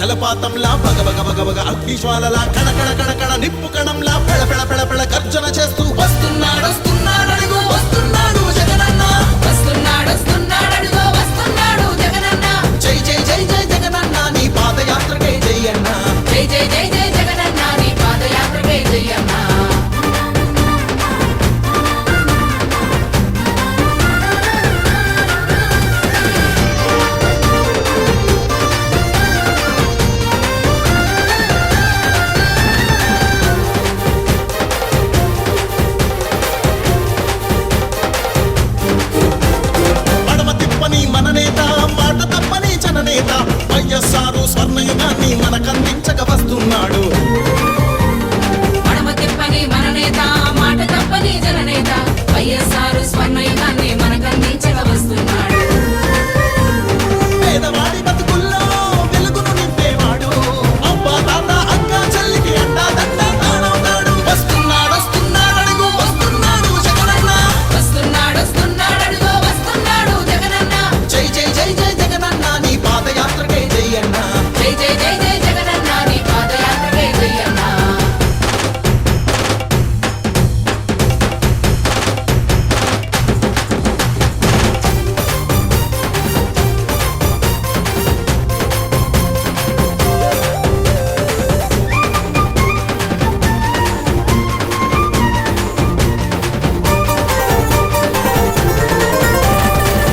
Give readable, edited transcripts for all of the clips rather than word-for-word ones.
జలపాతంలా బగ బగ బగ బగ అగ్నిజ్వాలలా కణ కణ కణ కణ నిప్పు కణంలా పెళ పెళ పెళ పెళ గర్జన చేస్తూ వస్తున్నాడు వస్తున్నాడడుగు వస్తున్నాడు జగనన్న వస్తున్నాడు వస్తున్నాడడుగు వస్తున్నాడు జగనన్న జై జై జై జై జగనన్న నీ పాదయాత్రకే జై అన్న జై జై జై జై జగనన్న నీ పాదయాత్రకే జై అన్న వైఎస్ఆర్ స్వర్ణయుగాన్ని మనకందించక వస్తున్నాడు మడమ తిప్పని మన నేత మాట తప్పని జననేత వైఎస్ఆర్ స్వర్ణయుగాన్ని మనకందించక వస్తున్నాడు పేదవాడి బతుకుల్లో వెలుగును నింపేవాడు అబ్బా తాత అక్క చెల్లికి అండా దండ తానవుతాడు వస్తున్నాడు వస్తున్నాడడుగు వస్తున్నాడు జగనన్న వస్తున్నాడు వస్తున్నాడడుగు వస్తున్నాడు జగనన్న జై జై జై జై జగనన్న నీ పాదయాత్రకే జై అన్న జై జై జై జై జగనన్న నీ పాదయాత్రకే జై అన్న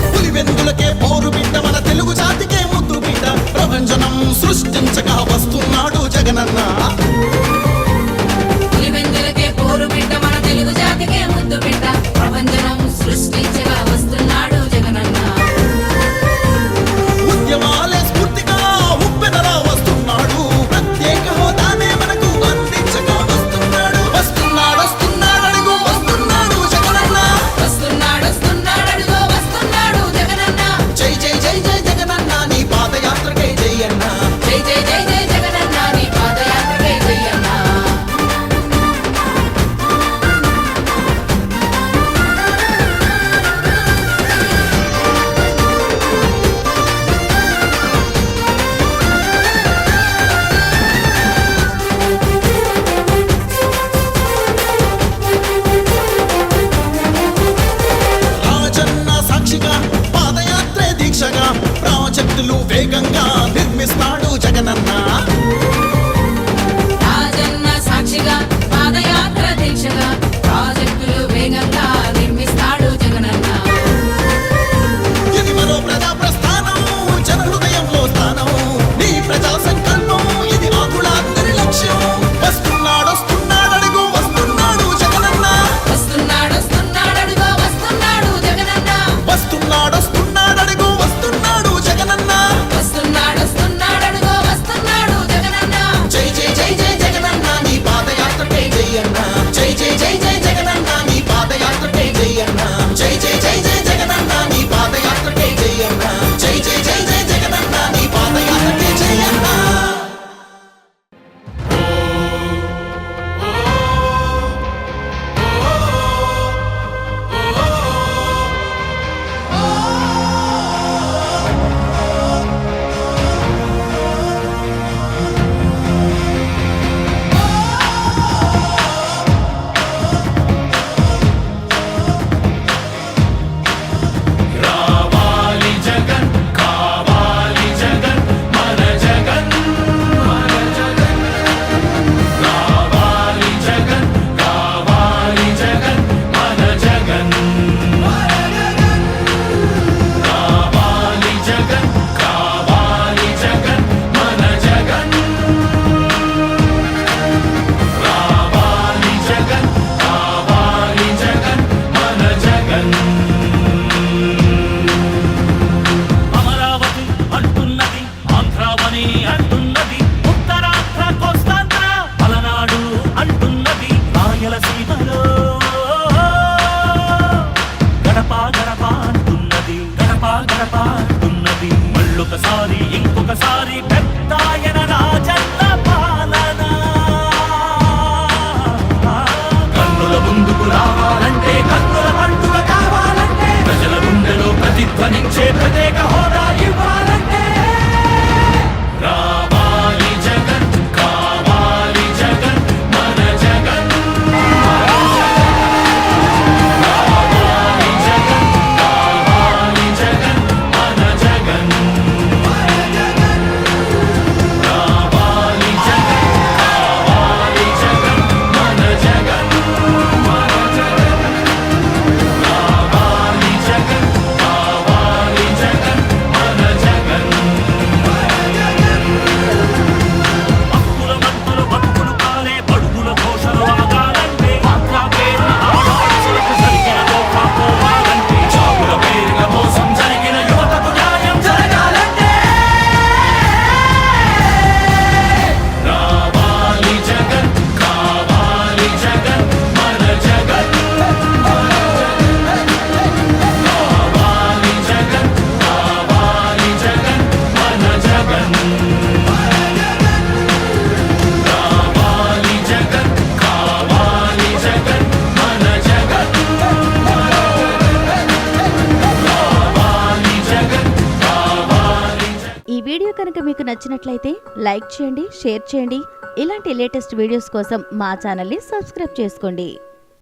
పులివెందులకే పోరు బిడ్డ మన తెలుగు జాతికే ముద్దు బిడ్డ ప్రపంచనం సృష్టించగా వస్తున్నాడు జగనన్న పులివెందులకే పోరు బిడ్డ మన తెలుగు జాతికే ముద్దు బిడ్డ ప్రపంచనం సృష్టించగా వస్తున్నాడు జగనన్న ఉద్యమాలే స్ఫూర్తిగా ఉప్పెనలా వస్తున్నాడు ప్రత్యేక హోదానే మనకు అందించగా వస్తున్నాడు వస్తున్నాడు వస్తున్నాడడుగు వస్తున్నాడు జగనన్న వస్తున్నాడు వస్తున్నాడడుగు వస్తున్నాడు జగనన్న జై జై జై జై జగనన్న నీ పాదయాత్రకే జై అన్న జై జై జై జై జగనన్న నీ పాదయాత్రకే జై అన్న రాజన్న సాక్షిగా పాదయాత్రే దీక్షగా ప్రాజెక్టులు వేగంగా నిర్మిస్తాడు జగనన్న రాజన్న సాక్షిగా పాదయాత్ర దీక్షగా ప్రాజెక్టులు వేగంగా నిర్మిస్తాడు జగనన్న ఇది మరో ప్రజా ప్రస్థానం జన హృదయంలో స్థానం నీ ప్రజా సంకల్పం ఇది ఆకులాందరి లక్ష్యం వస్తున్నాడు వస్తున్నాడడుగు వస్తున్నాడు జగనన్న వస్తున్నాడు వస్తున్నాడడుగు వస్తున్నాడు జగనన్న వస్తున్నాడు వస్తున్నాడడుగు వస్తున్నాడు జగనన్న వస్తున్నాడు వస్తున్నాడడుగు వస్తున్నాడు జగనన్న జై జై జై జై జగనన్న నీ పాదయాత్రకే జై అన్న జై జై జై జై జగనన్న నీ పాదయాత్రకే జై అన్న జై జై జై జై జగనన్న నీ పాదయాత్రకే జై అన్న జై జై జై జై జగనన్న నీ పాదయాత్రకే జై అన్న రావాలి జగన్ కావాలి జగన్ మన జగన్ మన జగన్ రావాలి జగన్ కావాలి జగన్ మన జగన్ రావాలి జగన్ కావాలి జగన్ మన జగన్ రావాలి జగన్ కావాలి జగన్ మన జగన్ అమరావతి అంటున్నది ఆంధ్రావని అంటున్నది ఉత్తరాంధ్ర కోస్తాంధ్ర పలనాడు అంటున్నది రాయలసీమలో గడప గడప అంటున్నది గడప గడప అంటున్నది మళ్ళొకసారి ఇంకొకసారి పెద్దాయన రాజన్న పాలన కన్నుల ముందుకు రావాలంటే కన్నుల పండుగ కావాలంటే ప్రజల గుండెలో ప్రతిధ్వనించే ప్రత్యేక హోదా ఇవ్వాలంటే రావాలి మీకు నచ్చినట్లయితే లైక్ చేయండి, షేర్ చేయండి. ఇలాంటి లేటెస్ట్ వీడియోస్ కోసం మా ఛానల్ని సబ్స్క్రైబ్ చేసుకోండి.